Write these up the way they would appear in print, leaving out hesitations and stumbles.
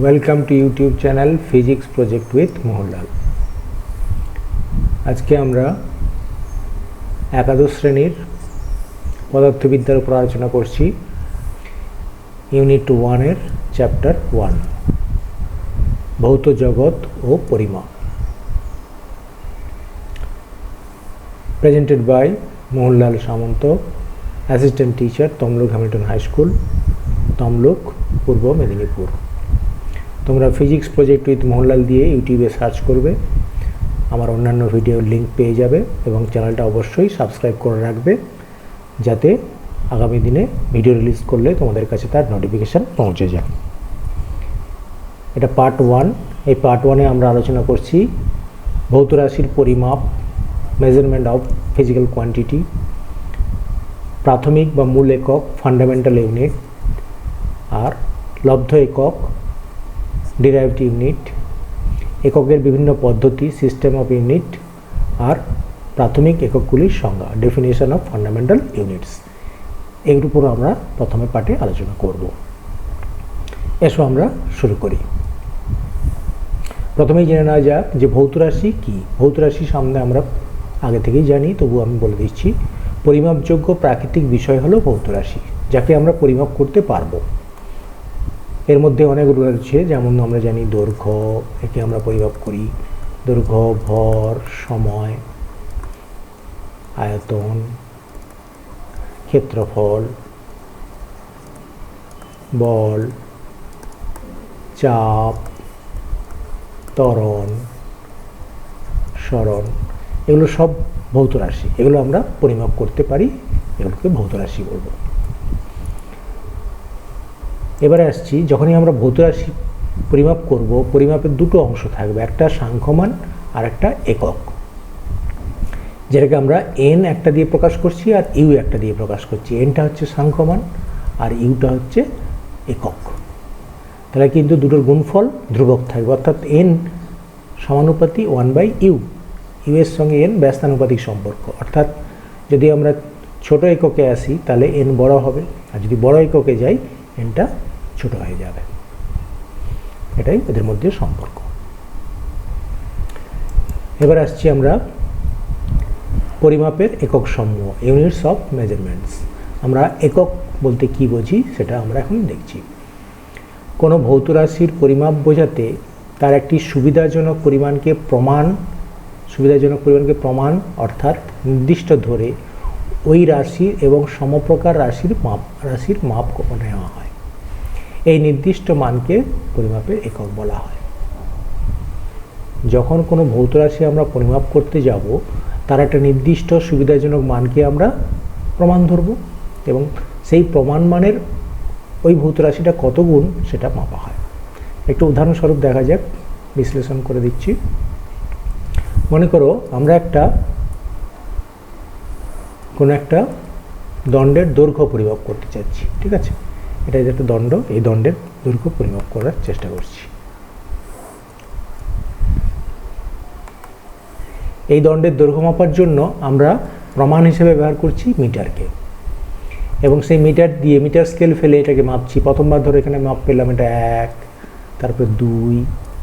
Welcome to YouTube channel physics project with Mohanlal. আজকে আমরা একাদশ শ্রেণীর পদার্থবিদ্যার উপর আলোচনা করছি। ইউনিট 1-এর চ্যাপ্টার 1 ভৌত জগৎ ও পরিমাপ, presented by Mohanlal Samanta, assistant teacher, Tamluk Hamilton high school, Tamluk, Purba Medinipur. তোমরা ফিজিক্স প্রজেক্ট উইথ মোহনলাল দিয়ে ইউটিউবে সার্চ করবে, আমার অন্যান্য ভিডিওর লিঙ্ক পেয়ে যাবে এবং চ্যানেলটা অবশ্যই সাবস্ক্রাইব করে রাখবে যাতে আগামী দিনে ভিডিও রিলিজ করলে তোমাদের কাছে তার নোটিফিকেশান পৌঁছে যায়। এটা পার্ট 1। এই পার্ট 1-এ আমরা আলোচনা করছি ভৌত রাশির পরিমাপ, মেজারমেন্ট অফ ফিজিক্যাল কোয়ান্টিটি, প্রাথমিক বা মূল একক ফান্ডামেন্টাল ইউনিট, আর লব্ধ একক ডিরাইভড ইউনিট, এককের বিভিন্ন পদ্ধতি সিস্টেম অফ ইউনিট, আর প্রাথমিক এককগুলির সংজ্ঞা ডেফিনেশন অফ ফান্ডামেন্টাল ইউনিটস। এর উপর আমরা প্রথমে পার্টে আলোচনা করব। এসো আমরা শুরু করি। প্রথমেই জেনে নেওয়া যাক যে ভৌত রাশি কী। ভৌত রাশি সামনে আমরা আগে থেকেই জানি, তবু আমি বলে দিচ্ছি। পরিমাপযোগ্য প্রাকৃতিক বিষয় হলো ভৌত রাশি, যাকে আমরা পরিমাপ করতে পারবো। এর মধ্যে অনেক রয়েছে, যেমন আমরা জানি দৈর্ঘ্য, একে আমরা পরিমাপ করি। দৈর্ঘ্য, ভর, সময়, আয়তন, ক্ষেত্রফল, বল, চাপ, ত্বরণ, সরণ, এগুলো সব ভৌত রাশি। এগুলো আমরা পরিমাপ করতে পারি, এগুলোকে ভৌত রাশি বলবো। এবারে আসছি, যখনই আমরা ভৌত রাশি পরিমাপ করব, পরিমাপের দুটো অংশ থাকবে, একটা সাংখ্যমান আর একটা একক, যেটাকে আমরা এন একটা দিয়ে প্রকাশ করছি আর ইউ একটা দিয়ে প্রকাশ করছি। এনটা হচ্ছে সাংখ্যমান আর ইউটা হচ্ছে একক। তাহলে কিন্তু দুটোর গুণফল ধ্রুবক থাকবে, অর্থাৎ এন সমানুপাতি 1/ইউ। ইউ এর সঙ্গে এন ব্যস্তানুপাতিক সম্পর্ক, অর্থাৎ যদি আমরা ছোট এককে আসি তাহলে এন বড় হবে, আর যদি বড় এককে যাই এনটা ছোট হয়ে যাবে। এটাই এদের মধ্যে সম্পর্ক। এবার আসছি আমরা পরিমাপের একক সমূহ, ইউনিটস অফ মেজারমেন্টস। আমরা একক বলতে কি বুঝি সেটা আমরা এখন দেখছি। কোনো ভৌত রাশির পরিমাপ বোঝাতে তার একটি সুবিধাজনক পরিমাণকে প্রমাণ অর্থাৎ নির্দিষ্ট ধরে ওই রাশি এবং সমপ্রকার রাশির মাপ নেওয়া হয়। এই নির্দিষ্ট মানকে পরিমাপের একক বলা হয়। যখন কোনো ভৌত রাশি আমরা পরিমাপ করতে যাব, তার একটা নির্দিষ্ট সুবিধাজনক মানকে আমরা প্রমাণ ধরব এবং সেই প্রমাণ মানের ওই ভৌত রাশিটা কত গুণ সেটা মাপা হয়। একটু উদাহরণস্বরূপ দেখা যাক, বিশ্লেষণ করে দিচ্ছি। মনে করো আমরা কোনো একটা দণ্ডের দৈর্ঘ্য পরিমাপ করতে চাচ্ছি, ঠিক আছে? এটা একটা দণ্ড, এই দণ্ডের দৈর্ঘ্য পরিমাপ করার চেষ্টা করছি। এই দণ্ডের দৈর্ঘ্য মাপার জন্য আমরা প্রমাণ হিসেবে ব্যবহার করছি মিটারকে, এবং সেই মিটার দিয়ে মিটার স্কেল ফেলে এটাকে মাপছি। প্রথমবার ধরে এখানে মাপ পেলাম, এটা 1, তারপর 2,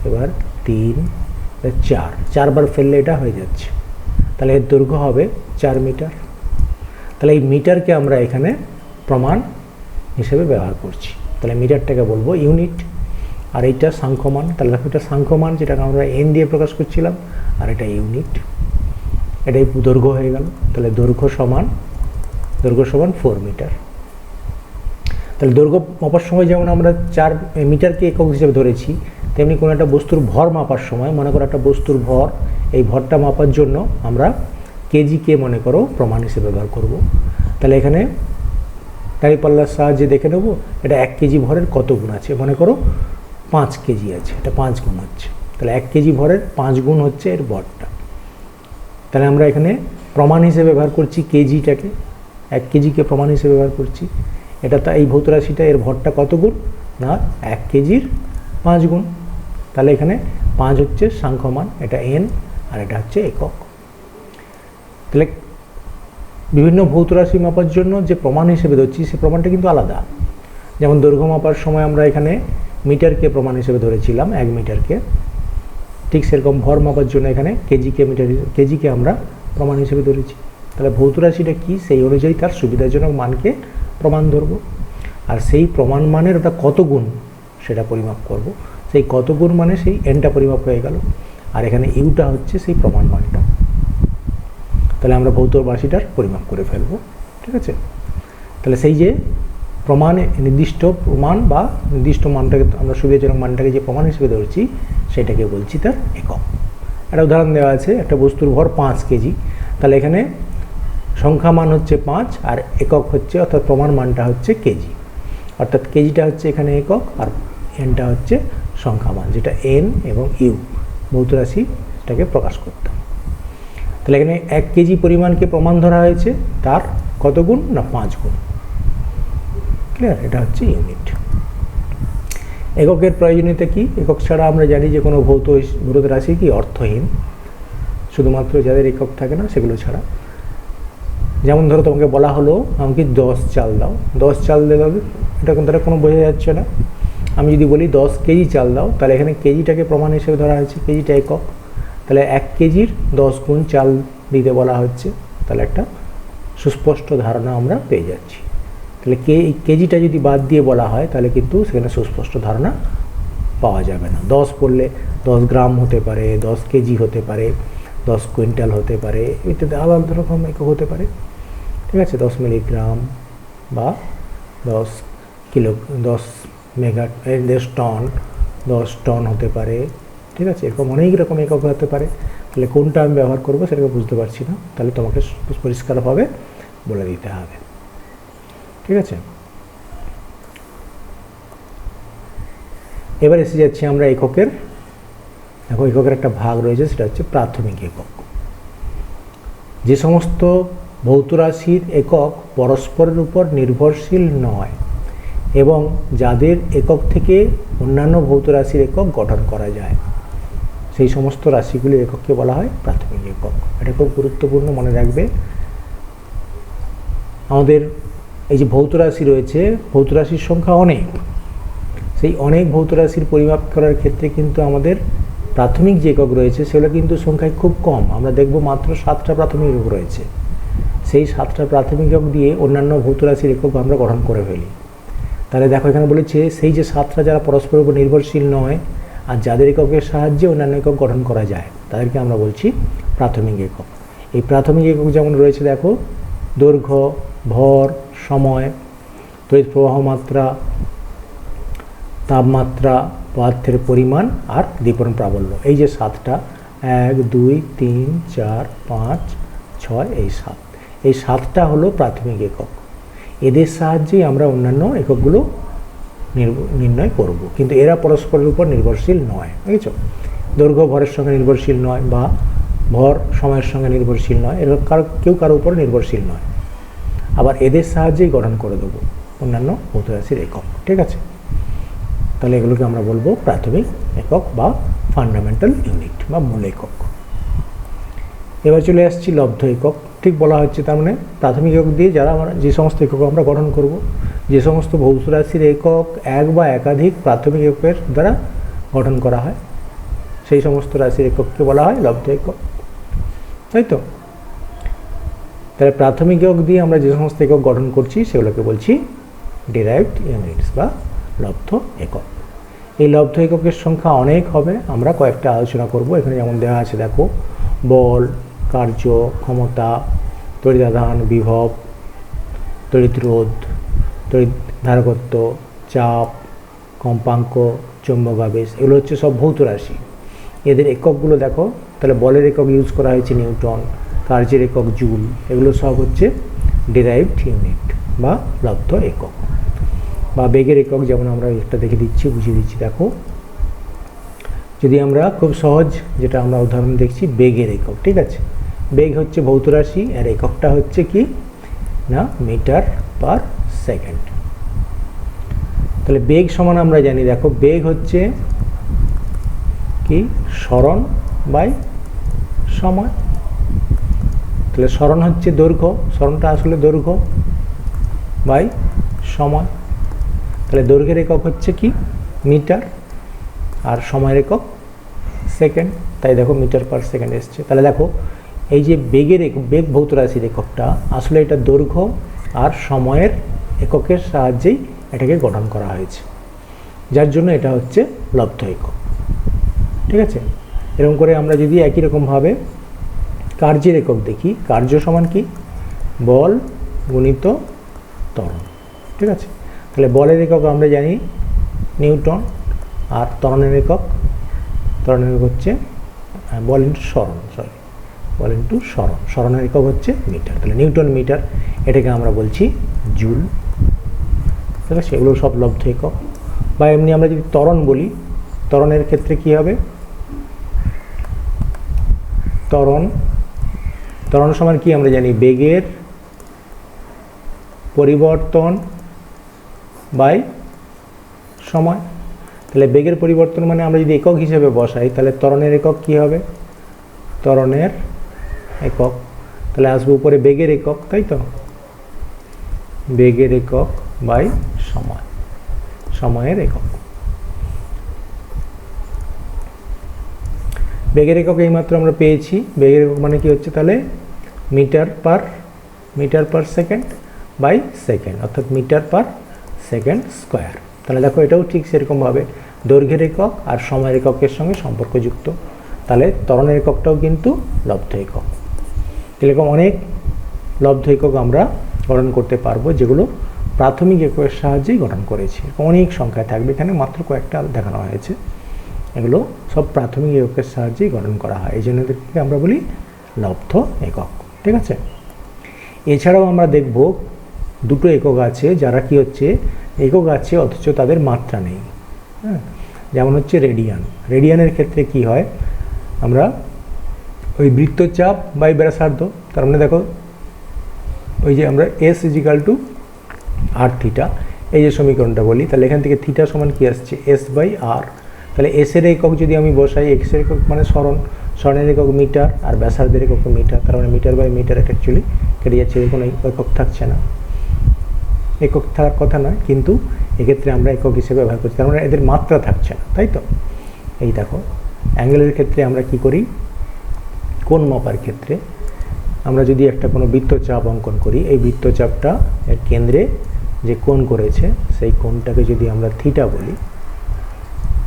এবার 3, 4, 4 বার ফেললে এটা হয়ে যাচ্ছে। তাহলে এর দৈর্ঘ্য হবে 4 মিটার। তাহলে এই মিটারকে আমরা এখানে প্রমাণ হিসেবে ব্যবহার করছি। তাহলে মিটারটাকে বলবো ইউনিট, আর এইটা সাংখ্যমান। তাহলে এটা সাংখ্যমান, যেটাকে আমরা এন দিয়ে প্রকাশ করছিলাম, আর এটা ইউনিট। এটাই দৈর্ঘ্য হয়ে গেল। তাহলে দৈর্ঘ্য সমান 4 মিটার। তাহলে দৈর্ঘ্য মাপার সময় যেমন আমরা 4 মিটারকে একক হিসেবে ধরেছি, তেমনি কোনো একটা বস্তুর ভর মাপার সময়, মনে করো একটা বস্তুর ভর, এই ভরটা মাপার জন্য আমরা কেজিকে মনে করো প্রমাণ হিসেবে ব্যবহার করব। তাহলে এখানে দাঁড়িপাল্লার সাহায্যে দেখে নেব এটা 1 কেজি ভরের কত গুণ আছে। মনে করো 5 কেজি আছে, এটা 5 গুণ হচ্ছে। তাহলে 1 কেজি ভরের 5 গুণ হচ্ছে এর ভরটা। তাহলে আমরা এখানে প্রমাণ হিসেবে ব্যবহার করছি কেজিটাকে, 1 কেজিকে প্রমাণ হিসেবে ব্যবহার করছি। এটা এই ভৌত রাশিটা এর ভরটা কত গুণ না 1 কেজির 5 গুণ। তাহলে এখানে 5 হচ্ছে সাংখ্যমান, এটা এন, আর এটা হচ্ছে একক। তাহলে বিভিন্ন ভৌত রাশি মাপার জন্য যে প্রমাণ হিসেবে ধরছি সে প্রমাণটা কিন্তু আলাদা। যেমন দৈর্ঘ্য মাপার সময় আমরা এখানে মিটারকে প্রমাণ হিসেবে ধরেছিলাম 1 মিটারকে, ঠিক সেরকম ভর মাপার জন্য এখানে কেজিকে আমরা প্রমাণ হিসেবে ধরেছি। তাহলে ভৌত রাশিটা কী সেই অনুযায়ী তার সুবিধাজনক মানকে প্রমাণ ধরব, আর সেই প্রমাণ মানের ওটা কত গুণ সেটা পরিমাপ করব। সেই কত গুণ মানে সেই এনটা পরিমাপ হয়ে গেল, আর এখানে ইউটা হচ্ছে সেই প্রমাণ মানটা। তাহলে আমরা ভৌত রাশিটার পরিমাপ করে ফেলব, ঠিক আছে। তাহলে সেই যে প্রমাণে নির্দিষ্ট প্রমাণ বা নির্দিষ্ট মানটাকে আমরা সুবিধাজনক মানটাকে যে প্রমাণ হিসেবে ধরছি সেটাকে বলছি তার একক। একটা উদাহরণ দেওয়া আছে, একটা বস্তুর ভর 5 কেজি, তাহলে এখানে সংখ্যা মান হচ্ছে 5 আর একক হচ্ছে অর্থাৎ প্রমাণ মানটা হচ্ছে কেজি, অর্থাৎ কেজিটা হচ্ছে এখানে একক আর এনটা হচ্ছে সংখ্যা মান, যেটা এন এবং ইউ ভৌত রাশিটাকে প্রকাশ করতাম। তাহলে এখানে 1 কেজি পরিমাণকে প্রমাণ ধরা হয়েছে, তার কত গুণ না 5 গুণ। ক্লিয়ার? এটা হচ্ছে ইউনিট। এককের প্রয়োজনীয়তা কি? একক ছাড়া আমরা জানি যে কোনো ভৌত রাশি কি অর্থহীন, শুধুমাত্র যাদের একক থাকে না সেগুলো ছাড়া। যেমন ধরো তোমাকে বলা হলো আমাকে 10 চাল দাও, 10 চাল দেবে, এটা তারা কোনো বোঝা যাচ্ছে না। আমি যদি বলি 10 কেজি চাল দাও, তাহলে এখানে কেজিটাকে প্রমাণ হিসেবে ধরা হয়েছে, কেজিটা একক। তাহলে 1 কেজির 10 গুণ চাল দিতে বলা হচ্ছে, তাহলে একটা সুস্পষ্ট ধারণা আমরা পেয়ে যাচ্ছি। তাহলে কেজিটা যদি বাদ দিয়ে বলা হয় তাহলে কিন্তু সেখানে সুস্পষ্ট ধারণা পাওয়া যাবে না। 10 পড়লে 10 গ্রাম হতে পারে, 10 কেজি হতে পারে, 10 কুইন্টাল হতে পারে, ইত্যাদি আলাদা রকম একক হতে পারে, ঠিক আছে। 10 মিলিগ্রাম বা 10 কিলো, 10 মেগা, 10 টন, 10 টন হতে পারে, ঠিক আছে। এরকম অনেক রকম একক হতে পারে। তাহলে কোনটা আমি ব্যবহার করবো সেটাকে বুঝতে পারছি না, তাহলে তোমাকে পরিষ্কারভাবে বলে দিতে হবে, ঠিক আছে। এবার এসে যাচ্ছি আমরা এককের। দেখো এককের একটা ভাগ রয়েছে, সেটা হচ্ছে প্রাথমিক একক। যে সমস্ত ভৌত রাশির একক পরস্পরের উপর নির্ভরশীল নয় এবং যাদের একক থেকে অন্যান্য ভৌত রাশির একক গঠন করা যায়, সেই সমস্ত রাশিগুলির একককে বলা হয় প্রাথমিক একক। এটা খুব গুরুত্বপূর্ণ, মনে রাখবে। আমাদের এই যে ভৌত রাশি রয়েছে, ভৌত রাশির সংখ্যা অনেক, সেই অনেক ভৌত রাশির পরিমাপ করার ক্ষেত্রে কিন্তু আমাদের প্রাথমিক যে একক রয়েছে সেগুলো কিন্তু সংখ্যায় খুব কম। আমরা দেখব মাত্র 7টা প্রাথমিক একক রয়েছে। সেই 7টা প্রাথমিক একক দিয়ে অন্যান্য ভৌত রাশির একক আমরা গঠন করে ফেলি। তাহলে দেখো এখানে বলেছে সেই যে 7টা যারা পরস্পরের উপর নির্ভরশীল নয় আর যাদের এককের সাহায্যে অন্যান্য একক গঠন করা যায় তাদেরকে আমরা বলছি প্রাথমিক একক। এই প্রাথমিক একক যেমন রয়েছে দেখো, দৈর্ঘ্য, ভর, সময়, তড়িৎ প্রবাহ মাত্রা, তাপমাত্রা, পদার্থের পরিমাণ আর দীপন প্রাবল্য। এই যে 7টা, 1, 2, 3, 4, 5, 6, এই 7, এই 7টা হলো প্রাথমিক একক। এদের সাহায্যেই আমরা অন্যান্য এককগুলো নির্ণয় করব, কিন্তু এরা পরস্পরের উপর নির্ভরশীল নয়, বুঝেছো। দৈর্ঘ্য ভরের সঙ্গে নির্ভরশীল নয় বা ভর সময়ের সঙ্গে নির্ভরশীল নয়, এরা কেউ কারো উপর নির্ভরশীল নয়। আবার এদের সাহায্যেই গঠন করে দেবো অন্যান্য ভৌত রাশির একক, ঠিক আছে। তাহলে এগুলোকে আমরা বলবো প্রাথমিক একক বা ফান্ডামেন্টাল ইউনিট বা মূল একক। এবার চলে আসছি লব্ধ একক। ঠিক বলা হচ্ছে, তার মানে প্রাথমিক একক দিয়ে যারা আমরা যে সমস্ত একক আমরা গঠন করব, যে সমস্ত ভৌত রাশির একক এক বা একাধিক প্রাথমিক এককের দ্বারা গঠন করা হয় সেই সমস্ত রাশির একককে বলা হয় লব্ধ একক, তাই তো। তাহলে প্রাথমিক একক দিয়ে আমরা যে সমস্ত একক গঠন করছি সেগুলোকে বলছি ডিরাইভড ইউনিটস বা লব্ধ একক। এই লব্ধ এককের সংখ্যা অনেক হবে, আমরা কয়েকটা আলোচনা করব। এখানে যেমন দেওয়া আছে দেখো, বল, কার্য, ক্ষমতা, তড়িদাধান, বিভব, তড়িৎ রোধ, তড়িৎ ধারকত্ব, চাপ, কম্পাঙ্ক, চৌম্বকাবেশ, এগুলো হচ্ছে সব ভৌত রাশি। এদের এককগুলো দেখো, তাহলে বলের একক ইউজ করা হয়েছে নিউটন, কার্যের একক জুল, এগুলো সব হচ্ছে ডিরাইভড ইউনিট বা লব্ধ একক। বা বেগের একক যেমন আমরা একটা দেখে দিচ্ছি, বুঝিয়ে দিচ্ছি। দেখো, যদি আমরা খুব সহজ যেটা আমরা উদাহরণ দেখছি, বেগের একক, ঠিক আছে। বেগ হচ্ছে ভৌত রাশি, আর এককটা হচ্ছে কি না মিটার পার সেকেন্ড। তাহলে বেগ সমান আমরা জানি, দেখো বেগ হচ্ছে কি সরণ বাই সময়। তাহলে সরণ হচ্ছে দৈর্ঘ্য, সরণটা আসলে দৈর্ঘ্য বাই সময়। তাহলে দৈর্ঘ্যের একক হচ্ছে কি মিটার, আর সময়ের একক সেকেন্ড, তাই দেখো মিটার পার সেকেন্ড এসছে। তাহলে দেখো এই যে বেগের বেগ ভৌত রাশির এককটা আসলে এটা দৈর্ঘ্য আর সময়ের এককের সাহায্যেই এটাকে গঠন করা হয়েছে, যার জন্য এটা হচ্ছে লব্ধ একক। ঠিক আছে, এরকম করে আমরা যদি একই রকমভাবে কার্যের একক দেখি, কার্য সমান কি, বল গুণিত ত্বরণ। ঠিক আছে, তাহলে বলের একক আমরা জানি নিউটন, আর ত্বরণের একক হচ্ছে বল ইন্টু সরণ, বল ইন্টু সরণ, সরণের একক হচ্ছে মিটার। তাহলে নিউটন মিটার, এটাকে আমরা বলছি জুল। ঠিক আছে, এগুলো সব লব্ধ একক। বা এমনি আমরা যদি ত্বরণ বলি, ত্বরণের ক্ষেত্রে কি হবে, ত্বরণ সমান কি আমরা জানি, বেগের পরিবর্তন বাই সময়। তাহলে বেগের পরিবর্তন মানে আমরা যদি একক হিসেবে বসাই, তাহলে ত্বরণের একক কি হবে, ত্বরণের একক, তাহলে আসবে উপরে বেগের একক, তাই তো, বেগের একক বাই সময়, সময়ের একক। বেগের একক এইমাত্র আমরা পেয়েছি, বেগের একক মানে কি হচ্ছে, তাহলে metre per second by second, অর্থাৎ মিটার পার সেকেন্ড স্কোয়ার। তাহলে দেখো এটাও ঠিক সেরকমভাবে দৈর্ঘ্যের একক আর সময়ের এককের সঙ্গে সম্পর্কযুক্ত। তাহলে ত্বরণের এককটাও কিন্তু লব্ধ একক। এরকম অনেক লব্ধ একক আমরা গঠন করতে পারবো, যেগুলো প্রাথমিক এককের সাহায্যেই গঠন করেছি। অনেক সংখ্যায় থাকবে, এখানে মাত্র কয়েকটা দেখানো হয়েছে। এগুলো সব প্রাথমিক এককের সাহায্যেই গঠন করা হয়, এই জন্য এদেরকে আমরা বলি লব্ধ একক। ঠিক আছে, এছাড়াও আমরা দেখব দুটো একক আছে যারা কি হচ্ছে একক আছে অথচ তাদের মাত্রা নেই। হ্যাঁ, যেমন হচ্ছে রেডিয়ান। রেডিয়ানের ক্ষেত্রে কি হয়, আমরা ওই বৃত্তচাপ বাই ব্যাসার্ধ, তার মানে দেখো ওই যে আমরা এস ইজিক্যাল টু আর থিটা, এই যে সমীকরণটা বলি, তাহলে এখান থেকে থিটা সমান কি আসছে, এস বাই আর। তাহলে এসের একক যদি আমি বসাই, এক্সের একক মানে সরণের একক মিটার, আর ব্যাসার্ধের একক মিটার, তার মানে মিটার বাই মিটার এটা অ্যাকচুয়ালি কেটে যাচ্ছে, কোনো একক থাকছে না, একক থাকার কথা নয়, কিন্তু এক্ষেত্রে আমরা একক হিসেবে ব্যবহার করছি, তার মানে এদের মাত্রা থাকছে না, তাই তো। এই দেখো অ্যাঙ্গেলের ক্ষেত্রে আমরা কি করি, কোণ মাপার ক্ষেত্রে আমরা যদি একটা কোনো বৃত্তচাপ অঙ্কন করি, এই বৃত্তচাপটা এর কেন্দ্রে যে কোণ করেছে সেই কোণটাকে যদি আমরা থিটা বলি,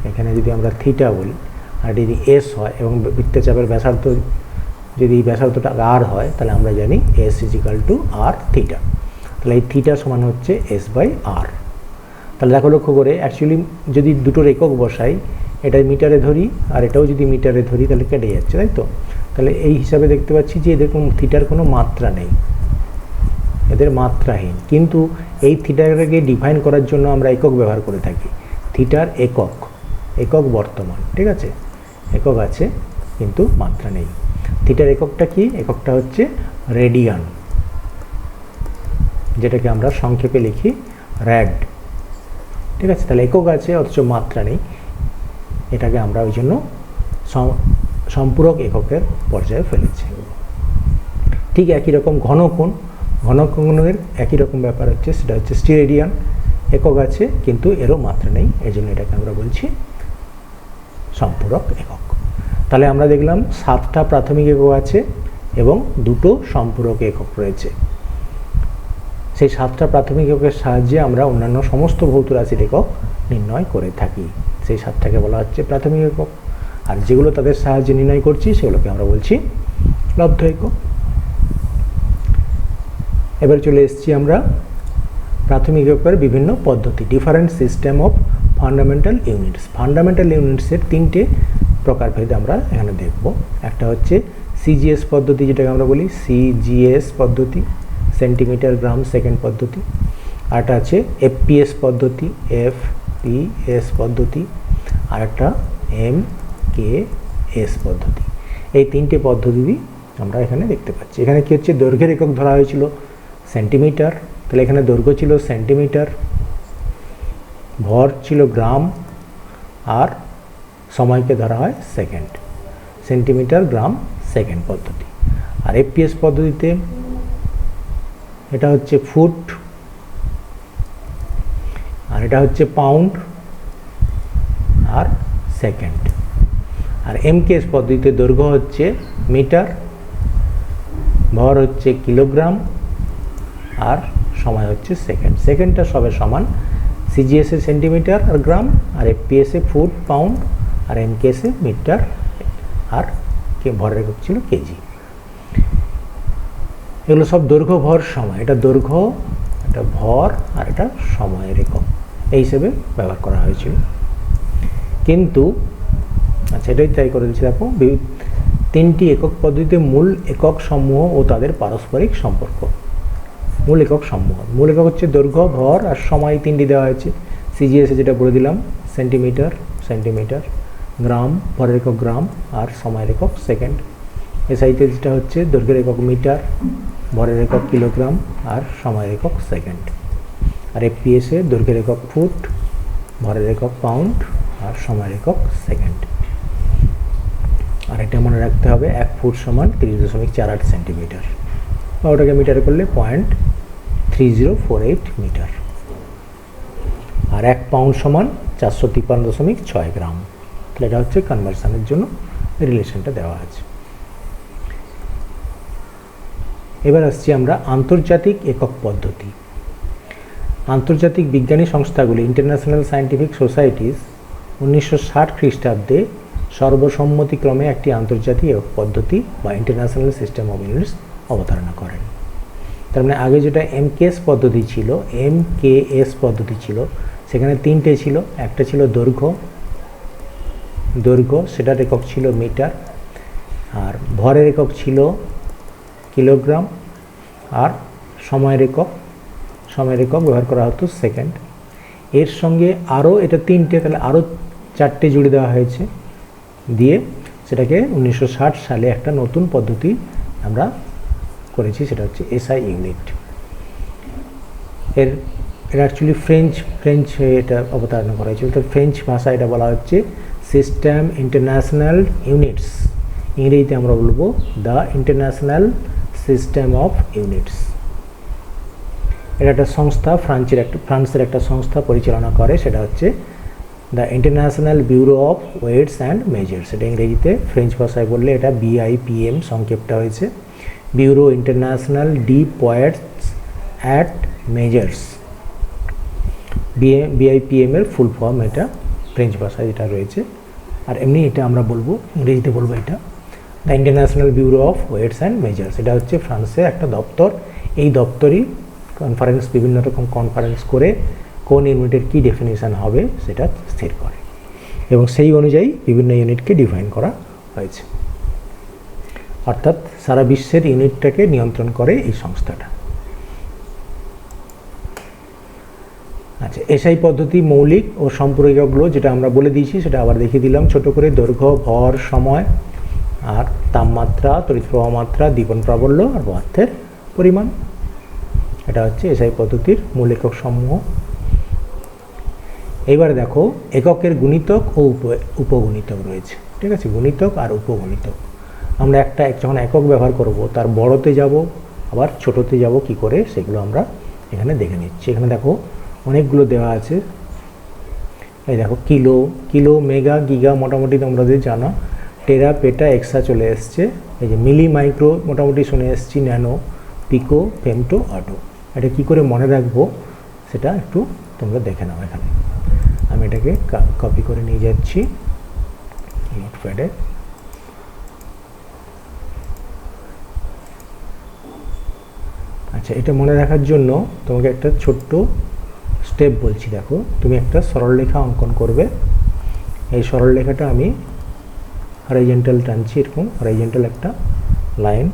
এখানে যদি আমরা থিটা বলি, আর যদি এস হয় এবং বৃত্তচাপের ব্যাসার্ধ যদি ব্যাসার্ধটা আর হয়, তাহলে আমরা জানি এস ইজিক্যাল টু আর থিটা। তাহলে এই থিটা সমান হচ্ছে এস বাই আর। তাহলে দেখো লক্ষ্য করে, অ্যাকচুয়ালি যদি দুটোর একক বসাই, এটা মিটারে ধরি আর এটাও যদি মিটারে ধরি, তাহলে কেটে যাচ্ছে, তাই তো। তাহলে এই হিসাবে দেখতে পাচ্ছি যে এদের কোনো থিটার কোনো মাত্রা নেই, এদের মাত্রাহীন। কিন্তু এই থিটাটাকে ডিফাইন করার জন্য আমরা একক ব্যবহার করে থাকি, থিটার একক বর্তমান। ঠিক আছে, একক আছে কিন্তু মাত্রা নেই। থিটার এককটা কি, এককটা হচ্ছে রেডিয়ান, যেটাকে আমরা সংক্ষেপে লিখি র্যাড। ঠিক আছে, তাহলে একক আছে অথচ মাত্রা নেই, এটাকে আমরা ওই জন্য সম্পূরক এককের পর্যায়ে ফেলেছি। ঠিক একই রকম ঘনকোণের একই রকম ব্যাপার হচ্ছে, সেটা হচ্ছে স্টিরেডিয়ান, একক আছে কিন্তু এরও মাত্রা নেই, এই জন্য এটাকে আমরা বলছি সম্পূরক একক। তাহলে আমরা দেখলাম 7টা প্রাথমিক একক আছে এবং 2টো সম্পূরক একক রয়েছে। সেই 7টা প্রাথমিক এককের সাহায্যে আমরা অন্যান্য সমস্ত ভৌত রাশির একক নির্ণয় করে থাকি, সেই 7টাকে বলা হচ্ছে প্রাথমিক একক। আর যেগুলো তাদের সাহায্যে নির্ণয় করছি সেগুলোকে আমরা বলছি লব্ধ একক। এবার চলে এসেছি আমরা প্রাথমিক এককের বিভিন্ন পদ্ধতি, different system of fundamental units. Fundamental ইউনিটসের 3টে প্রকারভেদ আমরা এখানে দেখব। একটা হচ্ছে সিজিএস পদ্ধতি, যেটাকে আমরা বলি সিজিএস পদ্ধতি, সেন্টিমিটার গ্রাম সেকেন্ড পদ্ধতি। আরেকটা আছে এফপিএস পদ্ধতি, এফপিএস পদ্ধতি, আর একটা এমকেএস পদ্ধতি। এই 3টে পদ্ধতি আমরা এখানে দেখতে পাচ্ছি। এখানে কি হচ্ছে, দৈর্ঘ্যের একক ধরা হয়েছিল সেন্টিমিটার, তাহলে এখানে দৈর্ঘ্য ছিল সেন্টিমিটার, ভর ছিল গ্রাম, আর সময়কে ধরা হয় সেকেন্ড, সেন্টিমিটার গ্রাম সেকেন্ড পদ্ধতি। আর এফপিএস পদ্ধতিতে এটা হচ্ছে ফুট, আর এটা হচ্ছে পাউন্ড, আর সেকেন্ড। আর এমকেএস পদ্ধতিতে দৈর্ঘ্য হচ্ছে মিটার, ভর হচ্ছে কিলোগ্রাম, আর সময় হচ্ছে সেকেন্ড। সেকেন্ডটা সবে সমান, সিজিএসে সেন্টিমিটার আর গ্রাম, আর এফপিএসে ফুট পাউন্ড, আর এমকেএসে মিটার, আর ভরের একক ছিল কেজি। এগুলো সব দৈর্ঘ্য, ভর, সময়। এটা দৈর্ঘ্য, এটা ভর, আর এটা সময়ের একক এই হিসেবে ব্যবহার করা হয়েছিল। কিন্তু আচ্ছা, এটাই তাই করে দিচ্ছি। দেখো, তিনটি একক পদ্ধতিতে মূল একক সমূহ ও তাদের পারস্পরিক সম্পর্ক। মূল একক সমূহ, মূল একক হচ্ছে দৈর্ঘ্য, ভর আর সময়, তিনটি দেওয়া হয়েছে। সিজিএসে যেটা বলে দিলাম সেন্টিমিটার, সেন্টিমিটার, গ্রাম, ভরের একক গ্রাম, আর সময়ের একক সেকেন্ড। এসআইতে যেটা হচ্ছে দৈর্ঘ্যের একক মিটার, ভরের একক কিলোগ্রাম, আর সময়ের একক সেকেন্ড। আর এফপিএসে দৈর্ঘ্যের একক ফুট, ভরের একক পাউন্ড, আর সময়ের একক সেকেন্ড। আর এটা মনে রাখতে হবে 1 ফুট সমান 30.48 সেন্টিমিটার, বা ওটাকে মিটারে করলে 0.3048 মিটার। আর 1 পাউন্ড সমান 453.6 গ্রাম। তাহলে এটা হচ্ছে কনভার্সনের জন্য রিলেশনটা দেওয়া আছে। এবার আসছি আমরা আন্তর্জাতিক একক পদ্ধতি। আন্তর্জাতিক বিজ্ঞানী সংস্থাগুলি, ইন্টারন্যাশনাল সায়েন্টিফিক সোসাইটিস, 1960 খ্রিস্টাব্দে সর্বসম্মতিক্রমে একটি আন্তর্জাতিক একক পদ্ধতি বা ইন্টারন্যাশনাল সিস্টেম অফ ইউনিটস অবতারণা করেন। তার মানে আগে যেটা এমকেএস পদ্ধতি ছিল, এমকেএস পদ্ধতি ছিল, সেখানে তিনটে ছিল। একটা ছিল দৈর্ঘ্য, সেটার একক ছিল মিটার, আর ভরের একক ছিল কিলোগ্রাম, আর সময়ের একক ব্যবহার করা হতো সেকেন্ড। এর সঙ্গে আরও, এটা তিনটে, তাহলে আরও 4টে জুড়ে দেওয়া হয়েছে, দিয়ে সেটাকে 1960 সালে একটা নতুন পদ্ধতি আমরা করেছি, সেটা হচ্ছে এসআই ইউনিট। এটা অ্যাকচুয়ালি ফ্রেঞ্চ এটা অবতারণা করা হয়েছিল। তো ফ্রেঞ্চ ভাষা এটা বলা হচ্ছে সিস্টেম ইন্টারন্যাশনাল ইউনিটস, ইংরেজিতে আমরা বলবো the international system of units. এটা একটা সংস্থা, ফ্রান্সের একটা সংস্থা পরিচালনা করে, সেটা হচ্ছে the international bureau of weights and measures. এটা ইংরেজিতে, ফ্রেঞ্চ ভাষায় বললে এটা BIPM সংক্ষেপটা হয়েছে, ব্যুরো ইন্টারন্যাশনাল ডি ওয়েটস অ্যাট মেজার্স। BIPM এর ফুল ফর্ম এটা ফ্রেঞ্চ ভাষায় যেটা রয়েছে। আর এমনি এটা আমরা বলবো, ইংরেজিতে বলবো এটা the international bureau of weights and measures. এটা হচ্ছে ফ্রান্সের একটা দপ্তর। এই দপ্তরই বিভিন্ন রকম কনফারেন্স করে কোন ইউনিটের কী ডেফিনেশান হবে সেটা স্থির করে, এবং সেই অনুযায়ী বিভিন্ন ইউনিটকে ডিফাইন করা হয়েছে। অর্থাৎ সারা বিশ্বের ইউনিটটাকে নিয়ন্ত্রণ করে এই সংস্থাটা। আচ্ছা, এসআই পদ্ধতি মৌলিক ও সম্পূরক এককগুলো যেটা আমরা বলে দিয়েছি সেটা আবার দেখিয়ে দিলাম ছোট করে। দৈর্ঘ্য, ভর, সময়, আর তাপমাত্রা, তড়িৎ প্রবাহ মাত্রা, দীপন প্রাবল্য আর পদার্থের পরিমাণ। এটা হচ্ছে এসআই পদ্ধতির মূল একক সমূহ। এবারে দেখো, এককের গুণিতক ও উপগুণিতক রয়েছে। ঠিক আছে, গুণিতক আর উপগুণিতক। আমরা যখন একক ব্যবহার করব তার বড়তে যাব, আবার ছোটোতে যাব কি করে, সেগুলো আমরা এখানে দেখে নিচ্ছি। এখানে দেখো অনেকগুলো দেওয়া আছে। এই দেখো, কিলো, মেগা, গিগা মোটামুটি তোমাদের জানা, টেরা, পেটা, এক্সা চলে এসছে। এই যে মিলি, মাইক্রো মোটামুটি শুনে এসছি, ন্যানো, পিকো, ফেমটো, অটো। এটা কী করে মনে রাখবো সেটা একটু তোমরা দেখে নাও। এখানে আমি এটাকে কপি করে নিয়ে যাচ্ছি নোটপ্যাডে। আচ্ছা, এটা মনে রাখার জন্য তোমাকে একটা ছোট্ট স্টেপ বলছি। দেখো, তুমি একটা সরলরেখা অঙ্কন করবে। এই সরলরেখাটা আমি হরাইজন্টাল টানছি, এরকম হরাইজন্টাল একটা লাইন।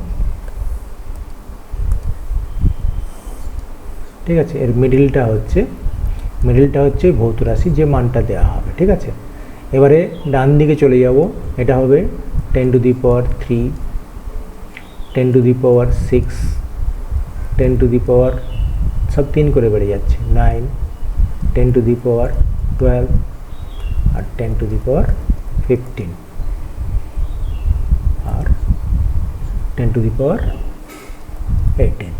ঠিক আছে, এর মিডিলটা হচ্ছে ভৌত রাশি, যে মানটা দেওয়া হবে। ঠিক আছে, এবারে ডান দিকে চলে যাব। এটা হবে 10 to the power 3, 10 to the power 6, 10 to the power, সব 3 করে বেড়ে যাচ্ছে, 9, 10 টু দি পাওয়ার 12, আর 10 টু দি পাওয়ার 15, আর 10 টু দি পাওয়ার 18।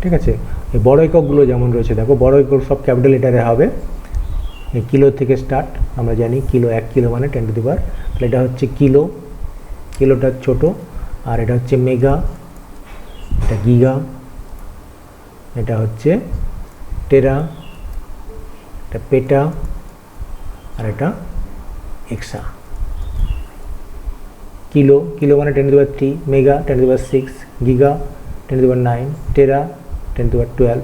ঠিক আছে, এই বড় এককগুলো যেমন রয়েছে দেখো, বড় একক সব ক্যাপিটাল লেটারে হবে। এই কিলো থেকে স্টার্ট, আমরা জানি কিলো 1 কিলো মানে 10 টু দি পাওয়ার, তাহলে এটা হচ্ছে কিলো, কিলোটা ছোট। আর এটা হচ্ছে মেগা, এটা গিগা, এটা হচ্ছে টেরা, এটা পেটা, আর এটা এক্সা। কিলো, কিলো মানে 10 to the power 3, mega 10 to the power 6, giga 10 to the power 9, tera 10 to the power 12,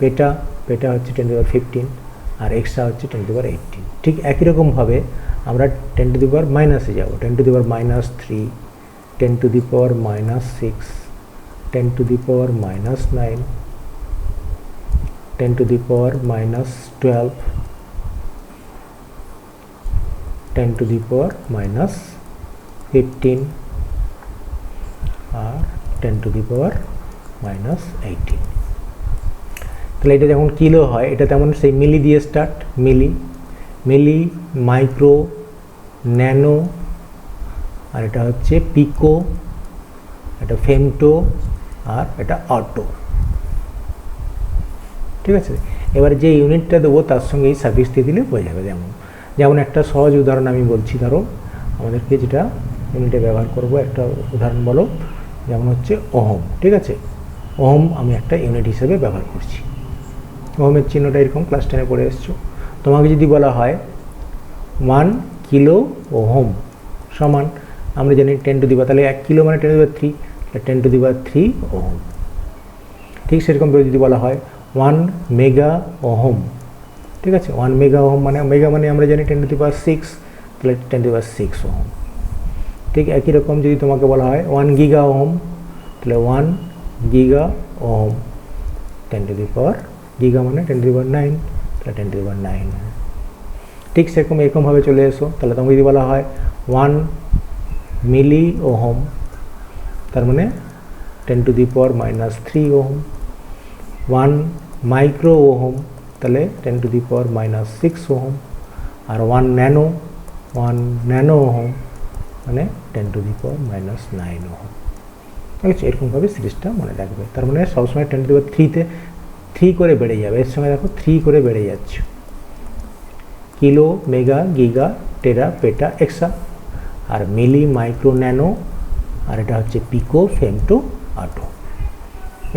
পেটা, পেটা হচ্ছে 10 টু দি পাওয়ার 15, আর এক্সা হচ্ছে 10 টু দি পাওয়ার 18। ঠিক একই রকমভাবে আমরা 10 টু দি পাওয়ার মাইনাসে যাব, 10 to the power minus 3, 10 to the power minus 6, 10 to the power minus 9, 10 to the power minus 12, 10 to the power minus 15, আর 10 টু দি পাওয়ার মাইনাস 18। তাহলে এটা যখন কিলো হয়, এটা তেমন সেই মিলি দিয়ে স্টার্ট, মিলি, মিলি, মাইক্রো, ন্যানো, আর এটা হচ্ছে পিকো, এটা ফেমটো, আর এটা অটো। ঠিক আছে, এবার যে ইউনিটটা দেবো তার সঙ্গে এই সাফিক্স দিয়ে দিলে হয়ে যাবে। যেমন যেমন একটা সহজ উদাহরণ আমি বলছি, ধরো আমাদেরকে যেটা ইউনিটে ব্যবহার করব, একটা উদাহরণ বলো, যেমন হচ্ছে ওহম। ঠিক আছে, ওহম আমি একটা ইউনিট হিসেবে ব্যবহার করছি। ওহমের চিহ্নটা এরকম ক্লাস 10-এ পড়ে এসছো। তোমাকে যদি বলা হয় 1 কিলো ওহম সমান, আমরা জানি 10 টু দি পাওয়ার, তাহলে 1 কিলো মানে 10 টু দি পাওয়ার 3, তাহলে 10 টু দি পাওয়ার 3 ওহম। ঠিক সেরকমভাবে যদি বলা হয় 1 মেগা ওহম, ঠিক আছে, 1 মেগা ওহম মানে, মেগা মানে আমরা জানি 10 টু দি পাওয়ার 6, তাহলে 10 টু দি পাওয়ার 6 ওহম। ঠিক একই রকম যদি তোমাকে বলা হয় 1 গিগা ওহম, তাহলে 1 giga ohm, 10 to the power, giga মানে 10 টু দি পাওয়ার 9, তাহলে 10 টু দি পাওয়ার 9 ওহম। ঠিক সেরকম এরকমভাবে চলে এসো। তাহলে তোমাকে যদি বলা হয় 1 মিলি ওহম, তার মানে 10 to the power minus 3 ohm. 1 micro ohm, তাহলে 10 to the power minus 6 ohm. আর 1 ন্যানো, 1 ন্যানো ওহম মানে 10 to the power minus 9 ohm. ঠিক আছে, এরকমভাবে সিরিজটা মনে রাখবে। তার মানে সবসময় 10 টু দি পাওয়ার 3-তে 3 করে বেড়ে যাবে, এর সঙ্গে দেখো 3 করে বেড়ে যাচ্ছে। কিলো, মেগা, গিগা, টেরা, পেটা, এক্সা, আর মিলি, মাইক্রো, ন্যানো, আর এটা হচ্ছে পিকো, ফেমটো, অটো।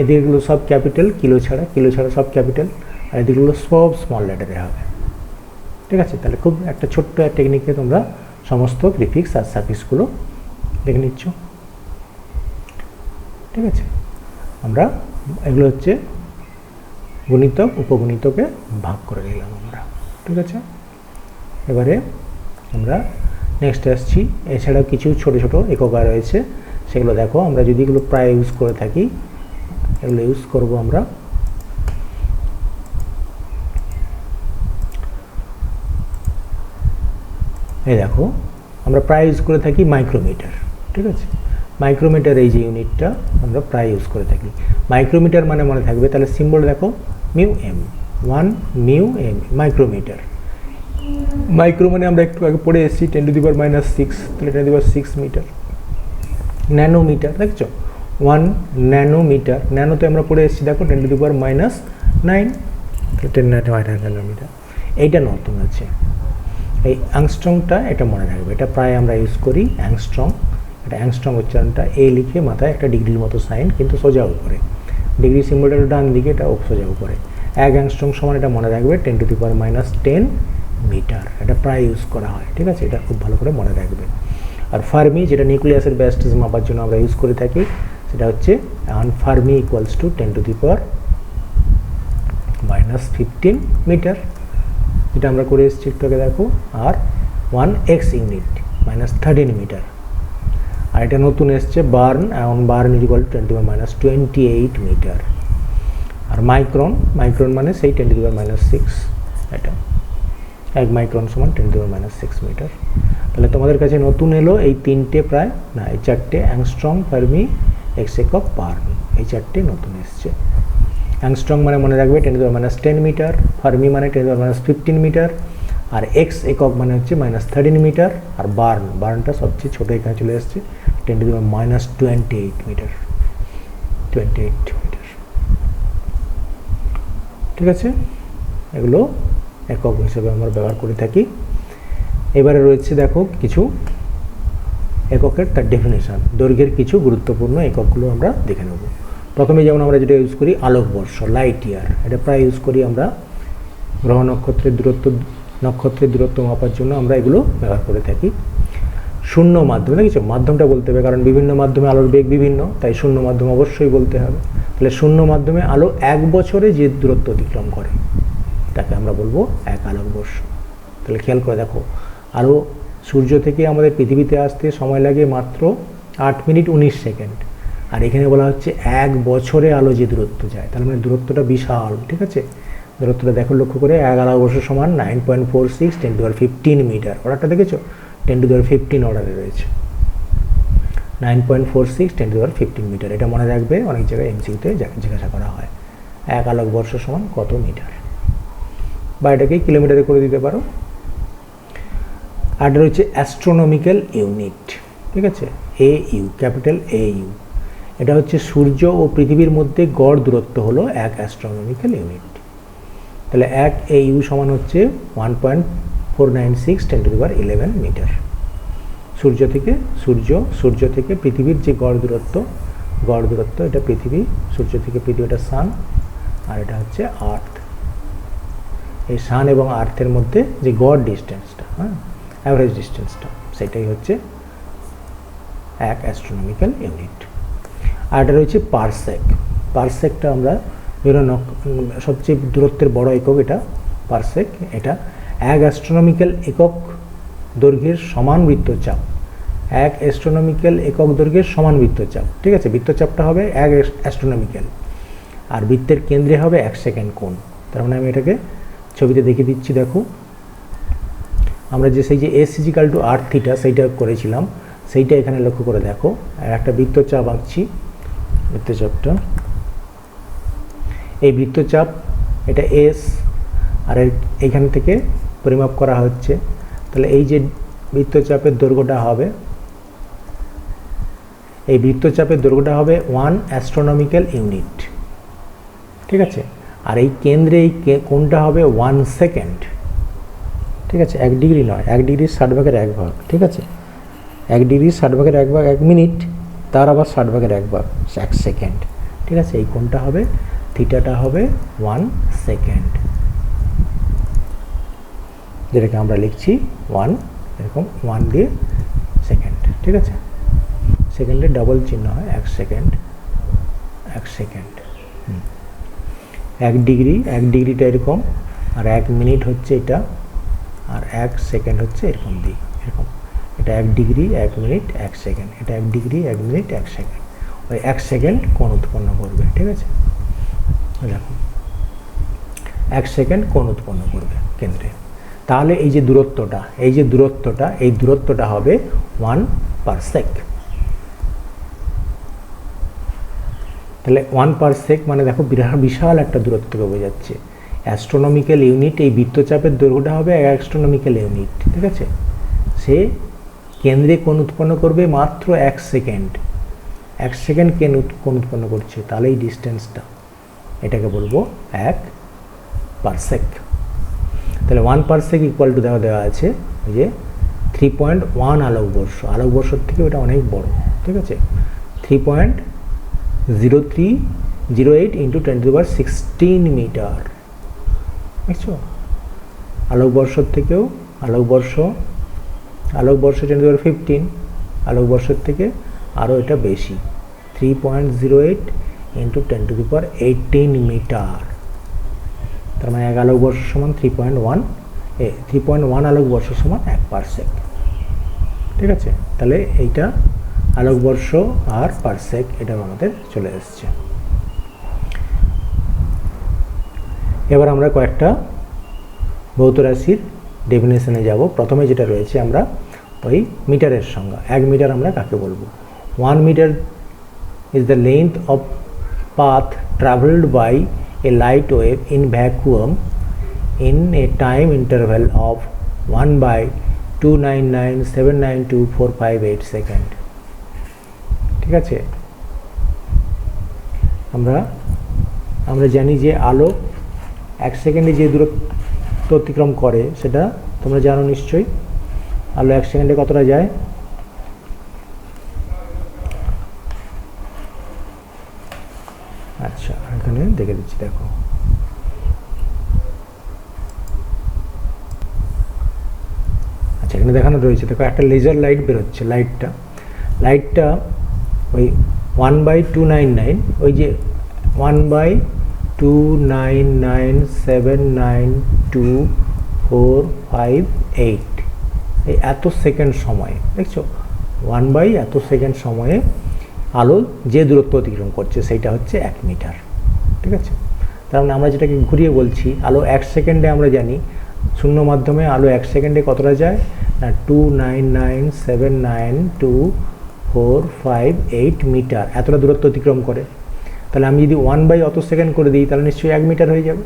এদিকগুলো সব ক্যাপিটাল, কিলো ছাড়া, কিলো ছাড়া সব ক্যাপিটাল, আর এদিকগুলো সব স্মল লেটারে হবে। ঠিক আছে, তাহলে খুব একটা ছোট্ট টেকনিকে তোমরা সমস্ত প্রিফিক্স আর সাফিক্সগুলো দেখে নিচ্ছ। ঠিক আছে, আমরা এগুলো হচ্ছে গুণিতক উপগুণিতকে ভাগ করে নিলাম আমরা। ঠিক আছে, এবারে আমরা নেক্সট আসছি। এছাড়াও কিছু ছোট ছোট একক রয়েছে, সেগুলো দেখো। আমরা যদি এগুলো প্রায় ইউজ করে থাকি, এগুলো ইউজ করব আমরা। এই দেখো, আমরা প্রায় ইউজ করে থাকি মাইক্রোমিটার। ঠিক আছে, মাইক্রোমিটার এই যে ইউনিটটা আমরা প্রায় ইউজ করে থাকি। মাইক্রোমিটার মানে মনে থাকবে, তাহলে সিম্বল দেখো mu M, 1 mu M, micrometre. Micro মানে আমরা একটু আগে পড়ে এসেছি 10 টু দি পাওয়ার মাইনাস 6, তাহলে 10 to the power 6 metre. Nanometre দেখছো, 1 ন্যানোমিটার, ন্যানোতে আমরা পড়ে এসেছি দেখো 10 to the power minus 9, 10 nanometre. এইটা নতুন আছে, এই অ্যাংস্ট্রংটা, এটা মনে রাখবে, এটা প্রায় আমরা ইউজ করি অ্যাংস্ট্রং। এটা অ্যাংস্ট্রং উচ্চারণটা এ লিখে মাথায় একটা ডিগ্রির মতো সাইন, কিন্তু সোজা উপরে, ডিগ্রি সিম্বলটা ডান দিকে, এটা সোজা উপরে। 1 অ্যাংস্ট্রং সমান, এটা মনে রাখবে 10 to the power minus 10 metre. এটা প্রায় ইউজ করা হয়। ঠিক আছে, এটা খুব ভালো করে মনে রাখবে। আর ফার্মি, যেটা নিউক্লিয়াসের ব্যাস্টেজ মাপার জন্য আমরা ইউজ করে থাকি, সেটা হচ্ছে 1 fermi equals to 10 to the power minus 15 metre, যেটা আমরা করে এসেছি একটু আগে দেখো। আর 1 এক্স ইউনিট মাইনাস 13 মিটার। আর এটা নতুন এসছে বার্ন, এখন barn equal to 10 to the power minus 28 metre. আর মাইক্রন, মাইক্রন মানে সেই 10 টু দি পাওয়ার মাইনাস 6, এটা 1 মাইক্রন সমান 10 to the power minus 6 metre. তাহলে তোমাদের কাছে নতুন এলো এই তিনটে, প্রায় না এই চারটে, অ্যাংস্ট্রং, ফার্মি, এক্স একক, বার্ন, এই চারটে নতুন এসছে। অ্যাংস্ট্রং মানে মনে রাখবে 10 to the power minus 10 metre, fermi মানে 10 to the power minus 15 metre, আর এক্স একক মানে হচ্ছে মাইনাস 13 মিটার। আর বার্ন, বার্নটা সবচেয়ে ছোটো এখানে চলে এসছে 10 to the power minus 28 metre, 28 metre. ঠিক আছে, এগুলো একক হিসেবে আমরা ব্যবহার করে থাকি। এবারে রয়েছে দেখো কিছু এককের তার ডেফিনেশন, দৈর্ঘ্যের কিছু গুরুত্বপূর্ণ এককগুলো আমরা দেখে নেব। প্রথমে যেমন আমরা যেটা ইউজ করি আলোকবর্ষ, লাইট ইয়ার, এটা প্রায় ইউজ করি আমরা গ্রহ নক্ষত্রের দূরত্ব মাপার জন্য আমরা এগুলো ব্যবহার করে থাকি। শূন্য মাধ্যম, দেখেছো মাধ্যমটা বলতে হবে, কারণ বিভিন্ন মাধ্যমে আলোর বেগ বিভিন্ন, তাই শূন্য মাধ্যম অবশ্যই বলতে হবে। তাহলে শূন্য মাধ্যমে আলো 1 বছরে যে দূরত্ব অতিক্রম করে তাকে আমরা বলবো 1 আলোকবর্ষ। তাহলে খেয়াল করে দেখো, আলো সূর্য থেকে আমাদের পৃথিবীতে আসতে সময় লাগে মাত্র 8 মিনিট 19 সেকেন্ড, আর এখানে বলা হচ্ছে 1 বছরে আলো যে দূরত্ব যায়, তার মানে দূরত্বটা বিশাল। ঠিক আছে, দূরত্বটা দেখো লক্ষ্য করে, 1 আলোকবর্ষ সমান 9.46 10^15 মিটার। অর্ডারটা দেখেছো, 10^15 অর্ডারে রয়েছে, 9.46 10^15 মিটার। এটা মনে রাখবে, অনেক জায়গায় এমসিকিউতে জিজ্ঞাসা করা হয় 1 আলোকবর্ষ সমান কত মিটার, বা এটাকে কিলোমিটারে করে দিতে পারো। আর এটা হচ্ছে অ্যাস্ট্রোনমিক্যাল ইউনিট। ঠিক আছে, AU, ক্যাপিটাল AU। এটা হচ্ছে সূর্য ও পৃথিবীর মধ্যে গড় দূরত্ব হলো 1 অ্যাস্ট্রোনমিক্যাল ইউনিট। তাহলে 1 AU সমান হচ্ছে 1.496 10^11 মিটার। সূর্য থেকে পৃথিবীর যে গড় দূরত্ব এটা পৃথিবী, সূর্য থেকে পৃথিবী, এটা সান, আর এটা হচ্ছে আর্থ। এই সান এবং আর্থের মধ্যে যে গড় ডিস্টেন্সটা, অ্যাভারেজ ডিস্টেন্সটা, সেটাই হচ্ছে 1 অ্যাস্ট্রোনমিক্যাল ইউনিট। আর এটা রয়েছে পারসেক। পারসেকটা আমরা সবচেয়ে দূরত্বের বড় একক, এটা পারসেক। এটা 1 অ্যাস্ট্রোনমিক্যাল একক দৈর্ঘ্যের সমান বৃত্তচাপ, 1 অ্যাস্ট্রোনমিক্যাল একক দৈর্ঘ্যের সমান বৃত্তচাপ। ঠিক আছে, বৃত্তচাপটা হবে 1 অ্যাস্ট্রোনমিক্যাল, আর বৃত্তের কেন্দ্রে হবে 1 সেকেন্ড কোণ। তার মানে আমি এটাকে ছবিতে দেখিয়ে দিচ্ছি। দেখো, আমরা যে সেই যে S=r থিটা সেইটা করেছিলাম, সেইটা এখানে লক্ষ্য করে দেখো। আর একটা বৃত্তচাপ আঁকছি, বৃত্তচাপটা, এই বৃত্তচাপ এটা S, আর এইখান থেকে পরিমাপ করা হচ্ছে। তাহলে এই যে বৃত্তচাপের দৈর্ঘ্যটা হবে, এই বৃত্তচাপের দৈর্ঘ্যটা হবে 1 অ্যাস্ট্রোনমিক্যাল ইউনিট। ঠিক আছে, আর এই কেন্দ্রে এই কোণটা হবে 1 সেকেন্ড। ঠিক আছে, 1 ডিগ্রি নয়, 1 ডিগ্রির 60/1 ঠিক আছে, 1 ডিগ্রির 60/1 1 মিনিট, তার আবার 60/1 1 সেকেন্ড। ঠিক আছে, এই কোণটা হবে, থিটাটা হবে 1 সেকেন্ড, যেটাকে আমরা লিখছি 1, এরকম 1 দিয়ে সেকেন্ড। ঠিক আছে, সেকেন্ডে ডাবল চিহ্ন হয়, 1 সেকেন্ড 1 সেকেন্ড। 1 ডিগ্রিটা এরকম, আর 1 মিনিট হচ্ছে এটা, আর 1 সেকেন্ড হচ্ছে এরকম দিক, এরকম। এটা 1 ডিগ্রি 1 মিনিট 1 সেকেন্ড, এটা 1 ডিগ্রি 1 মিনিট 1 সেকেন্ড, ওই 1 সেকেন্ড কোণ উৎপন্ন করবে। ঠিক আছে, দেখো 1 সেকেন্ড কোণ উৎপন্ন করবে কেন্দ্রে। তাহলে এই যে দূরত্বটা হবে 1 পারসেক। তাহলে 1 পারসেক মানে দেখো বিশাল একটা দূরত্বকে বোঝাচ্ছে। অ্যাস্ট্রোনমিক্যাল ইউনিট, এই বৃত্তচাপের দৈর্ঘ্যটা হবে 1 অ্যাস্ট্রোনমিক্যাল ইউনিট। ঠিক আছে, সে কেন্দ্রে কোণ উৎপন্ন করবে মাত্র 1 সেকেন্ড। 1 সেকেন্ড কোণ উৎপন্ন করছে, তাহলে এই ডিস্টেন্সটা, এটাকে বলবো 1 পারসেক। তাহলে 1 পারসেক ইকুয়াল টু দেওয়া আছে ওই যে 3.1 আলোকবর্ষ। আলোকবর্ষর থেকে ওটা অনেক বড়। ঠিক আছে, 3.0308 × 10^16 মিটার। বুঝছো, আলোকবর্ষর থেকেও আলোকবর্ষ 10^15, আলোকবর্ষের থেকে আরও এটা বেশি, 3.08 × 10^18 মিটার। তার মানে 1 আলোকবর্ষ সমান 3.1 আলোকবর্ষ সমান 1 পারসেক। ঠিক আছে, তাহলে এইটা আলোকবর্ষ আর পারসেক এটা আমাদের চলে এসছে। এবার আমরা কয়েকটা ভৌত রাশির ডেফিনেশনে যাব। প্রথমে যেটা রয়েছে আমরা ওই মিটারের সংজ্ঞা। 1 মিটার আমরা কাকে বলবো? 1 metre is the length of path traveled by a light wave in vacuum in a time interval of 1/299,792,458 second. ঠিক আছে, আমরা জানি যে আলো 1 সেকেন্ডে যে দূরত্ব অতিক্রম করে সেটা তোমরা জানো নিশ্চয়ই। আলো 1 সেকেন্ডে কতটা যায়? আচ্ছা, এখানে দেখে দিচ্ছি, দেখো। আচ্ছা, এখানে দেখানো রয়েছে, দেখো একটা লেজার লাইট বেরোচ্ছে। লাইটটা ওই 1/299, ওই যে 1/299792458, এই এত সেকেন্ড সময়ে, দেখছো, 1 এত সেকেন্ড সময়ে আলো যে দূরত্ব অতিক্রম করছে সেইটা হচ্ছে 1 মিটার। ঠিক আছে, তার মানে আমরা যেটাকে ঘুরিয়ে বলছি, আলো 1 সেকেন্ডে আমরা জানি শূন্য মাধ্যমে আলো 1 সেকেন্ডে কতটা যায় না 299792458 মিটার, এতটা দূরত্ব অতিক্রম করে। তাহলে আমি যদি 1 অত সেকেন্ড করে দিই তাহলে নিশ্চয়ই 1 মিটার হয়ে যাবে,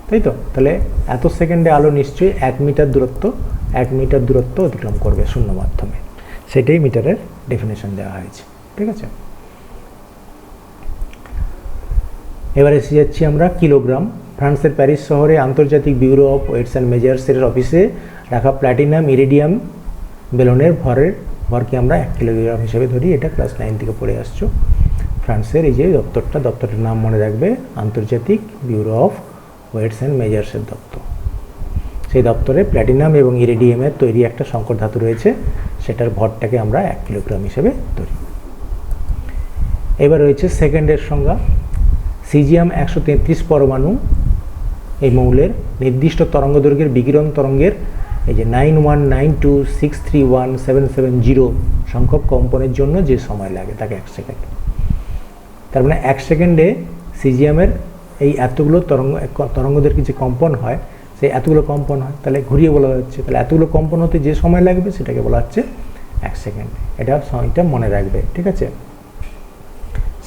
তাই তো? তাহলে এত সেকেন্ডে আলো নিশ্চয়ই 1 মিটার দূরত্ব অতিক্রম করবে শূন্য মাধ্যমে, সেটাই মিটারের ডেফিনেশন দেওয়া হয়েছে। ঠিক আছে, এবার এসে যাচ্ছি আমরা কিলোগ্রাম। ফ্রান্সের প্যারিস শহরে আন্তর্জাতিক ব্যুরো অফ ওয়েটস অ্যান্ড মেজার্সের অফিসে রাখা প্ল্যাটিনাম ইরিডিয়াম বেলনের ভরকে আমরা 1 কিলোগ্রাম হিসেবে ধরি। এটা ক্লাস 9 থেকে পড়ে আসছো। ফ্রান্সের এই যে দপ্তরটার নাম মনে রাখবে, আন্তর্জাতিক ব্যুরো অফ ওয়েটস অ্যান্ড মেজার্সের দপ্তর। সেই দপ্তরে প্ল্যাটিনাম এবং ইরিডিয়ামের তৈরি একটা সংকর ধাতু রয়েছে, সেটার ভরটাকে আমরা 1 কিলোগ্রাম হিসেবে ধরি। এবার রয়েছে সেকেন্ডের সংজ্ঞা। সিজিয়াম 133 পরমাণু এই মৌলের নির্দিষ্ট তরঙ্গদৈর্ঘ্যের বিকিরণ তরঙ্গের এই যে 9112631770 সংখ্যক কম্পনের জন্য যে সময় লাগে তাকে 1 সেকেন্ড। তার মানে 1 সেকেন্ডে সিজিয়ামের এই এতগুলো তরঙ্গদৈর্ঘ্যে যে কম্পন হয়, সেই এতগুলো কম্পন হয়, তাহলে ঘুরিয়ে বলা হচ্ছে, তাহলে এতগুলো কম্পন হতে যে সময় লাগবে সেটাকে বলা হচ্ছে 1 সেকেন্ড। এটা সময়টা মনে রাখবে। ঠিক আছে,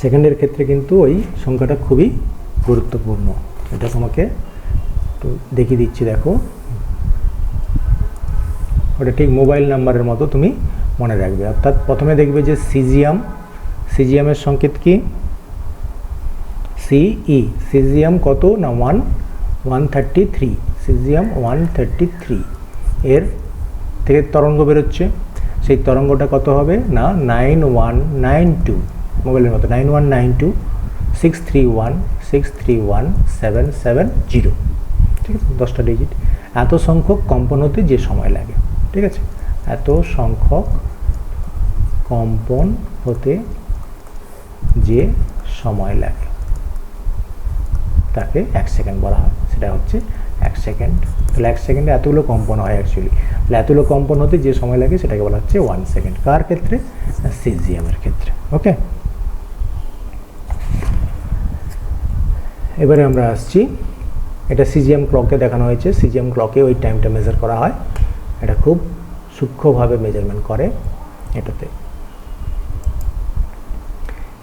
সেকেন্ডের ক্ষেত্রে কিন্তু ওই সংখ্যাটা খুবই গুরুত্বপূর্ণ। এটা তোমাকে একটু দেখিয়ে দিচ্ছি, দেখো, ওটা ঠিক মোবাইল নাম্বারের মতো তুমি মনে রাখবে। অর্থাৎ প্রথমে দেখবে যে সিজিয়ামের সংকেত কি? সিই। সিজিয়াম কত না 133, সিজিয়াম 133 এর থেকে তরঙ্গ বেরোচ্ছে। সেই তরঙ্গটা কত হবে না 9192, মোবাইলের মতো 9192631770। ঠিক আছে, 10টা ডিজিট। এত সংখ্যক কম্পন হতে যে সময় লাগে। ঠিক আছে, এত সংখ্যক কম্পন হতে যে সময় লাগে তাকে 1 সেকেন্ড বলা হয়, সেটা হচ্ছে 1 সেকেন্ড। তাহলে 1 সেকেন্ডে এতগুলো কম্পন হয় অ্যাকচুয়ালি, তাহলে এতগুলো কম্পন হতে যে সময় লাগে সেটাকে বলা হচ্ছে 1 সেকেন্ড। কার ক্ষেত্রে? সিজিয়ামের ক্ষেত্রে। ওকে, এবারে আমরা আসছি, এটা সিজিএম ক্লকে দেখানো হয়েছে। সিজিএম ক্লকে ওই টাইমটা মেজার করা হয়, এটা খুব সূক্ষ্মভাবে মেজারমেন্ট করে এটাতে।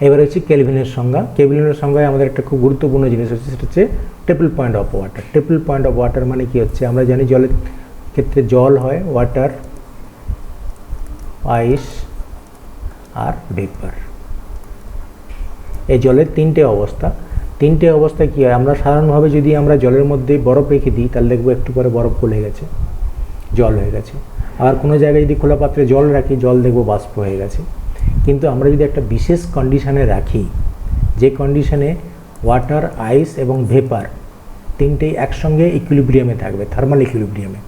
এবার হচ্ছে কেলভিনের সংজ্ঞা। কেলভিনের সংজ্ঞায় আমাদের একটা খুব গুরুত্বপূর্ণ জিনিস হচ্ছে, সেটা হচ্ছে triple point of water. Triple point of water মানে কি হচ্ছে? আমরা জানি জলের ক্ষেত্রে জল হয় ওয়াটার, আইস আর ভেপার। এই জলের তিনটে অবস্থায় কী হয়? আমরা সাধারণভাবে যদি আমরা জলের মধ্যে বরফ রেখে দিই তাহলে দেখবো একটু পরে বরফ গলে গেছে, জল হয়ে গেছে। আবার কোনো জায়গায় যদি খোলা পাত্রে জল রাখি, জল দেখবো বাষ্প হয়ে গেছে। কিন্তু আমরা যদি একটা বিশেষ কন্ডিশনে রাখি, যে কন্ডিশনে ওয়াটার, আইস এবং ভেপার তিনটেই একসঙ্গে ইকুইলিব্রিয়ামে থাকবে, থার্মাল ইকুইলিব্রিয়ামে,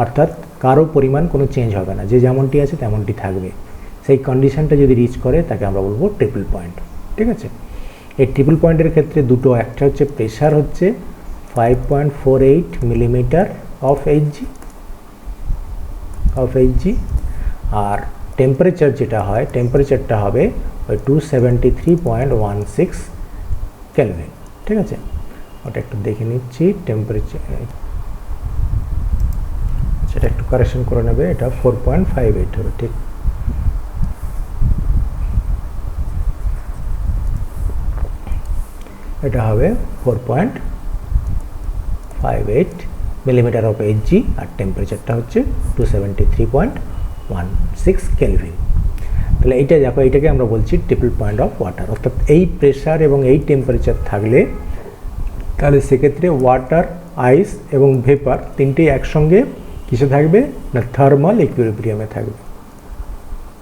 অর্থাৎ কারো পরিমাণ কোনো চেঞ্জ হবে না, যে যেমনটি আছে তেমনটি থাকবে, সেই কন্ডিশনটা যদি রিচ করে তাকে আমরা বলবো ট্রিপল পয়েন্ট। ঠিক আছে, এই ট্রিপল পয়েন্টের ক্ষেত্রে দুটো, একটা হচ্ছে প্রেশার হচ্ছে 5.48 মিলিমিটার অফ এইচজি, আর টেম্পারেচার যেটা হয়, টেম্পারেচারটা হবে ওই 273.16 কেলভিন। ঠিক আছে, ওটা একটু দেখে নিচ্ছি টেম্পারেচার, সেটা একটু কারেকশন করে নেবে, এটা 4.58 হবে। ঠিক, এটা হবে 4.58 মিলিমিটার অফ এইচজি, আর টেম্পারেচারটা হচ্ছে 273.16 কেলভিন। তাহলে এইটা দেখো, এইটাকে আমরা বলছি ট্রিপল পয়েন্ট অফ ওয়াটার। অর্থাৎ এই প্রেশার এবং এই টেম্পারেচার থাকলে তাহলে সেক্ষেত্রে ওয়াটার, আইস এবং ভেপার তিনটেই একসঙ্গে কিসে থাকবে না থার্মাল ইকুইলিব্রিয়ামে থাকবে,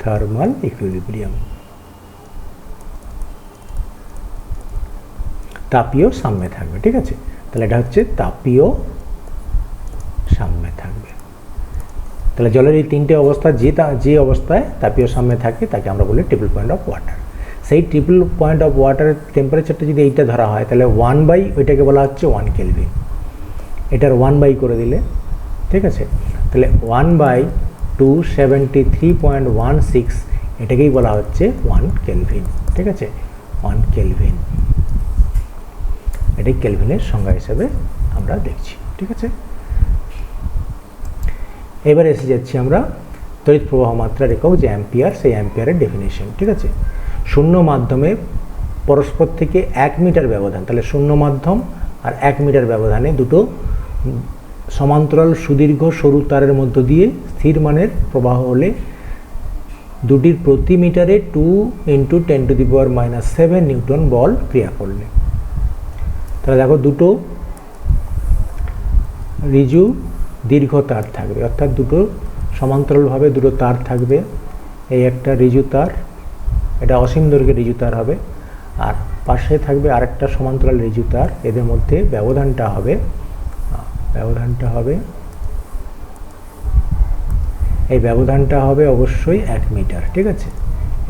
থার্মাল ইকুইলিব্রিয়াম, তাপীয় সাম্যে থাকবে। ঠিক আছে, তাহলে এটা হচ্ছে তাপীয় সাম্যে থাকবে। তাহলে জলের এই তিনটে অবস্থা যে অবস্থায় তাপীয় সাম্যে থাকে তাকে আমরা বলি ট্রিপল পয়েন্ট অফ ওয়াটার। সেই ট্রিপল পয়েন্ট অফ ওয়াটারের টেম্পারেচারটা যদি এইটা ধরা হয় তাহলে 1/, ওইটাকে বলা হচ্ছে 1 কেলভিন। এটার 1/, করে দিলে, ঠিক আছে, তাহলে 1/273.16 এটাকেই বলা হচ্ছে 1 কেলভিন। ঠিক আছে, 1 কেলভিন, এটাই কেলভিনের সংজ্ঞা হিসেবে আমরা দেখছি। ঠিক আছে, এবার এসে যাচ্ছি আমরা তড়িৎ প্রবাহ মাত্রার একক যে অ্যাম্পিয়ার, সেই অ্যাম্পিয়ারের ডেফিনেশন। ঠিক আছে, শূন্য মাধ্যমে পরস্পর থেকে 1 মিটার ব্যবধান, তাহলে শূন্য মাধ্যম আর 1 মিটার ব্যবধানে দুটো সমান্তরাল সুদীর্ঘ সরু তারের মধ্য দিয়ে স্থির মানের প্রবাহ হলে দুটির প্রতি মিটারে 2 × 10⁻⁻7 নিউটন বল ক্রিয়া করলে, তাহলে দেখো দুটো ঋজু দীর্ঘ তার থাকবে, অর্থাৎ দুটো সমান্তরালভাবে দুটো তার থাকবে। এই একটা ঋজু তার, এটা অসীম দৈর্ঘ্যের ঋজু তার হবে, আর পাশে থাকবে আরেকটা সমান্তরাল ঋজু তার। এদের মধ্যে ব্যবধানটা হবে এই ব্যবধানটা হবে অবশ্যই 1 মিটার। ঠিক আছে,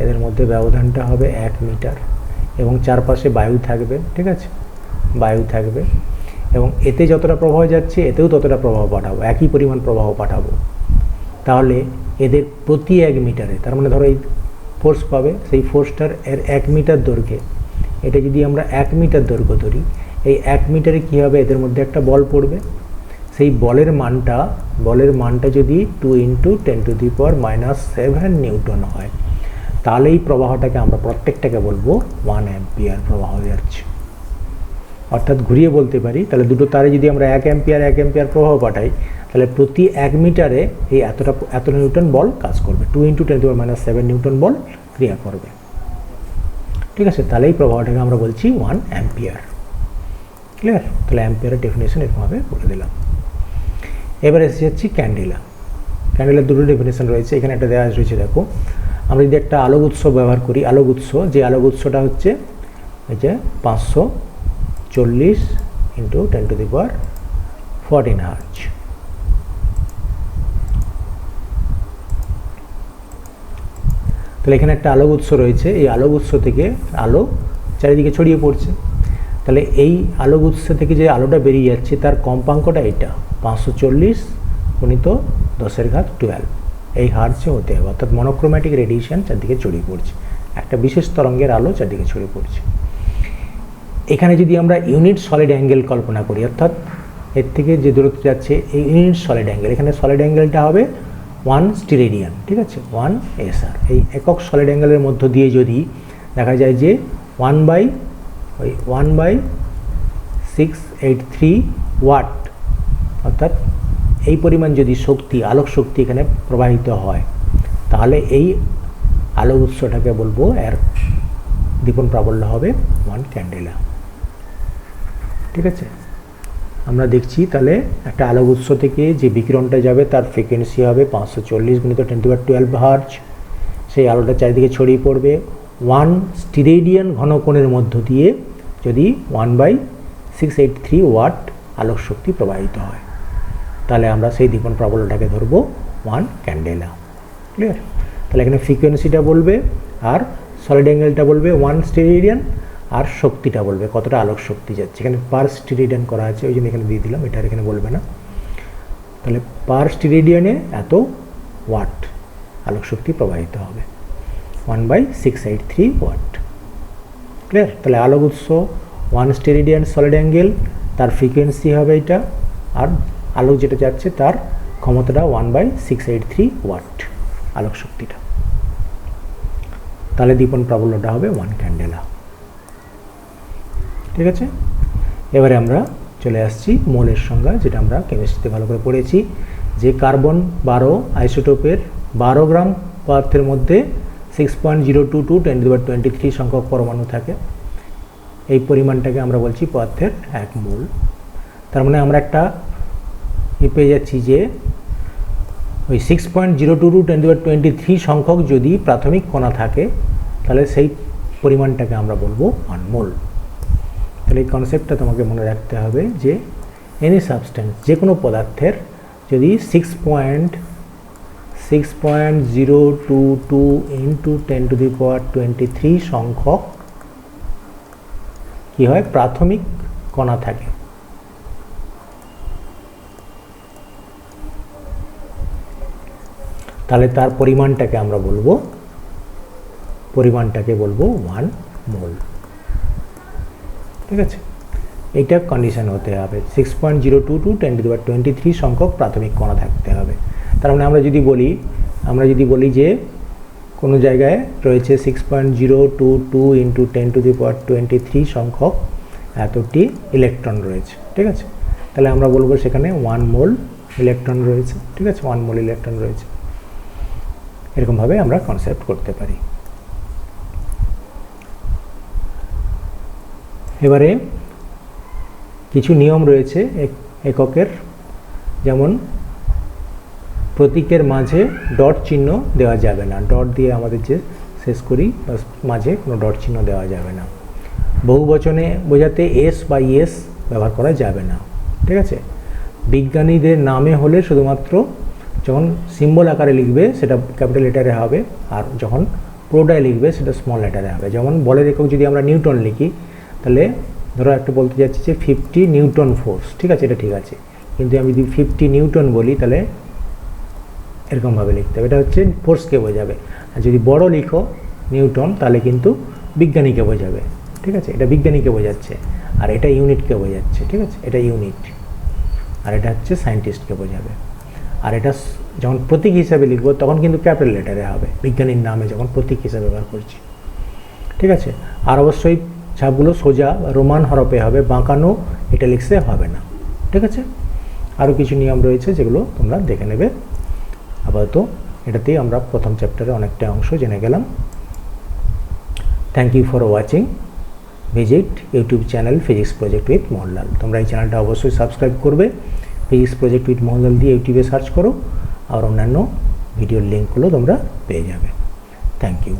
এদের মধ্যে ব্যবধানটা হবে 1 মিটার এবং চারপাশে বায়ু থাকবে। ঠিক আছে, বায়ু থাকবে এবং এতে যতটা প্রবাহ যাচ্ছে এতেও ততটা প্রবাহ পাঠাবো, একই পরিমাণ প্রবাহ পাঠাবো। তাহলে এদের প্রতি 1 মিটারে, তার মানে ধরো এই ফোর্স পাবে, সেই ফোর্সটার 1 মিটার দৈর্ঘ্যে, এটা যদি আমরা 1 মিটার দৈর্ঘ্য ধরি, এই 1 মিটারে কী হবে, এদের মধ্যে একটা বল পড়বে। সেই বলের মানটা যদি 2 × 10⁻⁻7 নিউটন হয়, তাহলে এই প্রবাহটাকে আমরা প্রত্যেকটাকে বলবো 1 অ্যাম্পিয়ার প্রবাহ যাচ্ছে। অর্থাৎ ঘুরিয়ে বলতে পারি, তাহলে দুটো তারে যদি আমরা 1 অ্যাম্পিয়ার প্রবাহ পাঠাই, তাহলে প্রতি 1 মিটারে এই এত নিউটন বল কাজ করবে, 2 × 10⁻⁷ নিউটন বল ক্রিয়া করবে। ঠিক আছে, তাহলে এই প্রবাহটাকে আমরা বলছি 1 অ্যাম্পিয়ার। ক্লিয়ার? তাহলে অ্যাম্পিয়ারের ডেফিনেশন এরকমভাবে বলে দিলাম। এবার এসে যাচ্ছি ক্যান্ডেলা। ক্যান্ডেলার দুটো ডেফিনেশন রয়েছে, এখানে একটা দেওয়া রয়েছে। দেখো, আমরা যদি একটা আলোক উৎস ব্যবহার করি, আলোক উৎসটা হচ্ছে এই যে 540 × 10⁻14 হার্জ। তাহলে এখানে একটা আলোক উৎস রয়েছে, এই আলোক উৎস থেকে আলো চারিদিকে ছড়িয়ে পড়ছে। তাহলে এই আলোক উৎস থেকে যে আলোটা বেরিয়ে যাচ্ছে তার কম্পাঙ্কটা এটা 540 × 10⁻12 এই হার্জে হতে হবে, অর্থাৎ মনোক্রোম্যাটিক রেডিয়েশন চারদিকে ছড়িয়ে পড়ছে, একটা বিশেষ তরঙ্গের আলো চারদিকে ছড়িয়ে পড়ছে। এখানে যদি আমরা ইউনিট সলিড অ্যাঙ্গেল কল্পনা করি, অর্থাৎ এর থেকে যে দূরত্ব যাচ্ছে এই ইউনিট সলিড অ্যাঙ্গেল, এখানে সলিড অ্যাঙ্গেলটা হবে 1 স্টেরেডিয়ান। ঠিক আছে, 1 SR। এই একক সলিড অ্যাঙ্গেলের মধ্য দিয়ে যদি দেখা যায় যে 1/683 ওয়াট, অর্থাৎ এই পরিমাণ যদি শক্তি, আলোক শক্তি এখানে প্রবাহিত হয়, তাহলে এই আলোক উৎসটাকে বলবো, এর দীপন প্রাবল্য হবে 1 ক্যান্ডেলা। ঠিক আছে, আমরা দেখছি তাহলে একটা আলোক উৎস থেকে যে বিকিরণটা যাবে তার ফ্রিকোয়েন্সি হবে 540 × 10⁻12 হার্জ। সেই আলোটা চারিদিকে ছড়িয়ে পড়বে 1 স্টেরেডিয়ান ঘনকোণের মধ্য দিয়ে যদি 1/683 ওয়াট আলোক শক্তি প্রবাহিত হয়, তাহলে আমরা সেই দীপন প্রাবল্যটাকে ধরবো 1 ক্যান্ডেলা। ক্লিয়ার? তাহলে এখানে ফ্রিকোয়েন্সিটা বলবে আর সলিড অ্যাঙ্গেলটা বলবে 1 স্টেরেডিয়ান, আর শক্তিটা বলবে কতটা আলোক শক্তি যাচ্ছে। এখানে পার স্টেরেডিয়ান করা আছে, ওই জন্য এখানে দিয়ে দিলাম, এটা এখানে বলবে না। তাহলে পার স্টেরেডিয়ানে এত ওয়াট আলোক শক্তি প্রবাহিত হবে, 1/683 ওয়াট। ক্লিয়ার? তাহলে আলোক উৎস 1 স্টেরেডিয়ান সলিড অ্যাঙ্গেল, তার ফ্রিকোয়েন্সি হবে এটা, আর আলোক যেটা যাচ্ছে তার ক্ষমতাটা 1/683 ওয়াট আলোক শক্তিটা। তাহলে দীপন প্রাবল্যটা হবে 1 ক্যান্ডেলা। ঠিক আছে, এবারে আমরা চলে আসছি মোলের সংজ্ঞা, যেটা আমরা কেমিস্ট্রিতে ভালো করে পড়েছি, যে কার্বন 12 আইসোটোপের 12 গ্রাম পদার্থের মধ্যে 6.022 × 10⁻23 সংখ্যক পরমাণু থাকে। এই পরিমাণটাকে আমরা বলছি পদার্থের 1 মোল। তার মানে আমরা একটা পেয়ে যাচ্ছি যে ওই 6.022 × 10⁻23 সংখ্যক যদি প্রাথমিক কণা থাকে তাহলে সেই পরিমাণটাকে আমরা বলবো 1 মোল। তাহলে এই কনসেপ্টটা তোমাকে মনে রাখতে হবে যে এনি সাবস্টেন্স, যে কোনো পদার্থের যদি 6.022 × 10⁻23 সংখ্যক কি হয় প্রাথমিক কণা থাকে, তাহলে তার পরিমাণটাকে আমরা বলবো 1 মোল। ঠিক আছে, এইটা কন্ডিশন হতে হবে 6.022 × 10⁻23 সংখ্যক প্রাথমিক কণা থাকতে হবে। তার মানে আমরা যদি বলি যে কোনো জায়গায় রয়েছে 6.022 × 10⁻23 সংখ্যক এতটি ইলেকট্রন রয়েছে। ঠিক আছে, তাহলে আমরা বলবো সেখানে 1 মোল ইলেকট্রন রয়েছে। ঠিক আছে, 1 মোল ইলেকট্রন রয়েছে। এরকমভাবে আমরা কনসেপ্ট করতে পারি। এবারে কিছু নিয়ম রয়েছে এককের, যেমন প্রতীকের মাঝে ডট চিহ্ন দেওয়া যাবে না, ডট দিয়ে আমাদের যে শেষ করি মাঝে কোনো ডট চিহ্ন দেওয়া যাবে না। বহুবচনে বোঝাতে এস বা ইএস ব্যবহার করা যাবে না। ঠিক আছে, বিজ্ঞানীদের নামে হলে শুধুমাত্র যখন সিম্বল আকারে লিখবে সেটা ক্যাপিটাল লেটারে হবে, আর যখন পুরোটায় লিখবে সেটা স্মল লেটারে হবে। যেমন বলের একক যদি আমরা নিউটন লিখি, তাহলে ধরো একটা বলতে যাচ্ছি যে 50 নিউটন ফোর্স। ঠিক আছে, এটা ঠিক আছে, কিন্তু আমি যদি 50 নিউটন বলি তাহলে এরকমভাবে লিখতে হবে, এটা হচ্ছে ফোর্সকে বোঝাবে। আর যদি বড় লিখো নিউটন তাহলে কিন্তু বিজ্ঞানীকে বোঝাবে। ঠিক আছে, এটা বিজ্ঞানীকে বোঝাচ্ছে, আর এটা ইউনিটকে বোঝাচ্ছে। ঠিক আছে, এটা ইউনিট, আর এটা হচ্ছে সায়েন্টিস্টকে বোঝাবে। আর এটা যখন প্রতীক হিসাবে লিখবো তখন কিন্তু ক্যাপিটাল লেটারে হবে, বিজ্ঞানীর নামে যখন প্রতীক হিসাবে ব্যবহার করছি। ঠিক আছে, আর অবশ্যই ছাপগুলো সোজা রোমান হরফে হবে, বাঁকানো ইটালিক্সে হবে না। ঠিক আছে, আরও কিছু নিয়ম রয়েছে যেগুলো তোমরা দেখে নেবে। আপাতত এটাতেই আমরা প্রথম চ্যাপ্টারে অনেকটা অংশ জেনে গেলাম। Thank you for watching. Visit YouTube channel physics project with Mohanlal. তোমরা এই চ্যানেলটা অবশ্যই সাবস্ক্রাইব করবে। ফিজিক্স প্রজেক্ট উইথ মোহনলাল দিয়ে ইউটিউবে সার্চ করো, আর অন্যান্য ভিডিওর লিঙ্কগুলো তোমরা পেয়ে যাবে। Thank you.